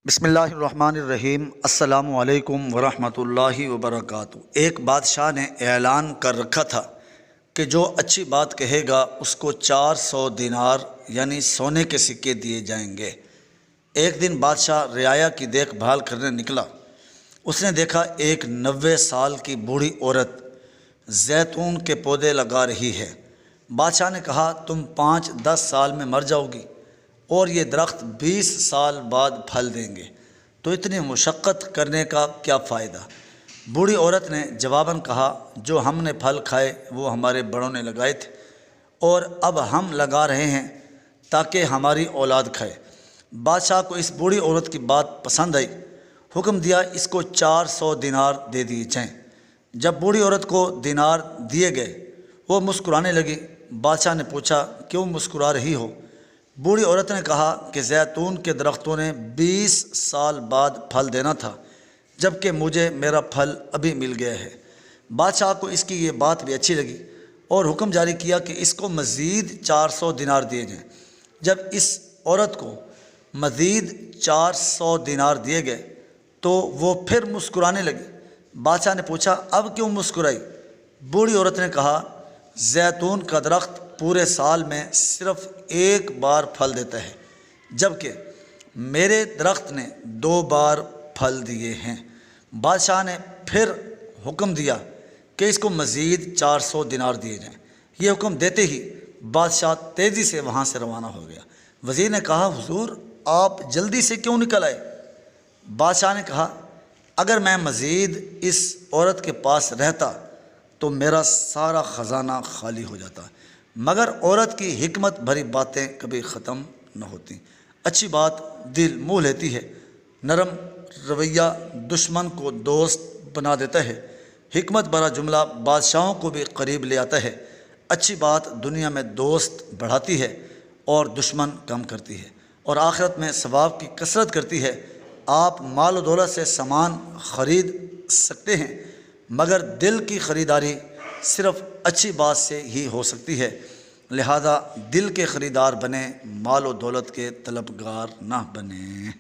بسم اللہ الرحمن الرحیم۔ السلام علیکم ورحمۃ اللہ وبرکاتہ۔ ایک بادشاہ نے اعلان کر رکھا تھا کہ جو اچھی بات کہے گا اس کو 400 دینار یعنی سونے کے سکے دیے جائیں گے۔ ایک دن بادشاہ رعایا کی دیکھ بھال کرنے نکلا۔ اس نے دیکھا ایک 90 سال کی بوڑھی عورت زیتون کے پودے لگا رہی ہے۔ بادشاہ نے کہا تم 5-10 سال میں مر جاؤ گی اور یہ درخت 20 سال بعد پھل دیں گے، تو اتنی مشقت کرنے کا کیا فائدہ؟ بوڑھی عورت نے جواباً کہا جو ہم نے پھل کھائے وہ ہمارے بڑوں نے لگائے تھے اور اب ہم لگا رہے ہیں تاکہ ہماری اولاد کھائے۔ بادشاہ کو اس بوڑھی عورت کی بات پسند آئی، حکم دیا اس کو 400 دینار دے دیے جائیں۔ جب بوڑھی عورت کو دینار دیے گئے وہ مسکرانے لگی۔ بادشاہ نے پوچھا کیوں مسکرا رہی ہو؟ بوڑھی عورت نے کہا کہ زیتون کے درختوں نے 20 سال بعد پھل دینا تھا، جبکہ مجھے میرا پھل ابھی مل گیا ہے۔ بادشاہ کو اس کی یہ بات بھی اچھی لگی اور حکم جاری کیا کہ اس کو مزید 400 دینار دیے جائیں۔ جب اس عورت کو مزید 400 دینار دیے گئے تو وہ پھر مسکرانے لگی۔ بادشاہ نے پوچھا اب کیوں مسکرائی؟ بوڑھی عورت نے کہا زیتون کا درخت پورے سال میں صرف ایک بار پھل دیتا ہے، جبکہ میرے درخت نے 2 بار پھل دیے ہیں۔ بادشاہ نے پھر حکم دیا کہ اس کو مزید 400 دینار دیے جائیں۔ یہ حکم دیتے ہی بادشاہ تیزی سے وہاں سے روانہ ہو گیا۔ وزیر نے کہا حضور آپ جلدی سے کیوں نکل آئے؟ بادشاہ نے کہا اگر میں مزید اس عورت کے پاس رہتا تو میرا سارا خزانہ خالی ہو جاتا، مگر عورت کی حکمت بھری باتیں کبھی ختم نہ ہوتی۔ اچھی بات دل موہ لیتی ہے، نرم رویہ دشمن کو دوست بنا دیتا ہے، حکمت بھرا جملہ بادشاہوں کو بھی قریب لے آتا ہے۔ اچھی بات دنیا میں دوست بڑھاتی ہے اور دشمن کم کرتی ہے اور آخرت میں ثواب کی کثرت کرتی ہے۔ آپ مال و دولت سے سامان خرید سکتے ہیں مگر دل کی خریداری صرف اچھی بات سے ہی ہو سکتی ہے، لہذا دل کے خریدار بنیں، مال و دولت کے طلبگار نہ بنیں۔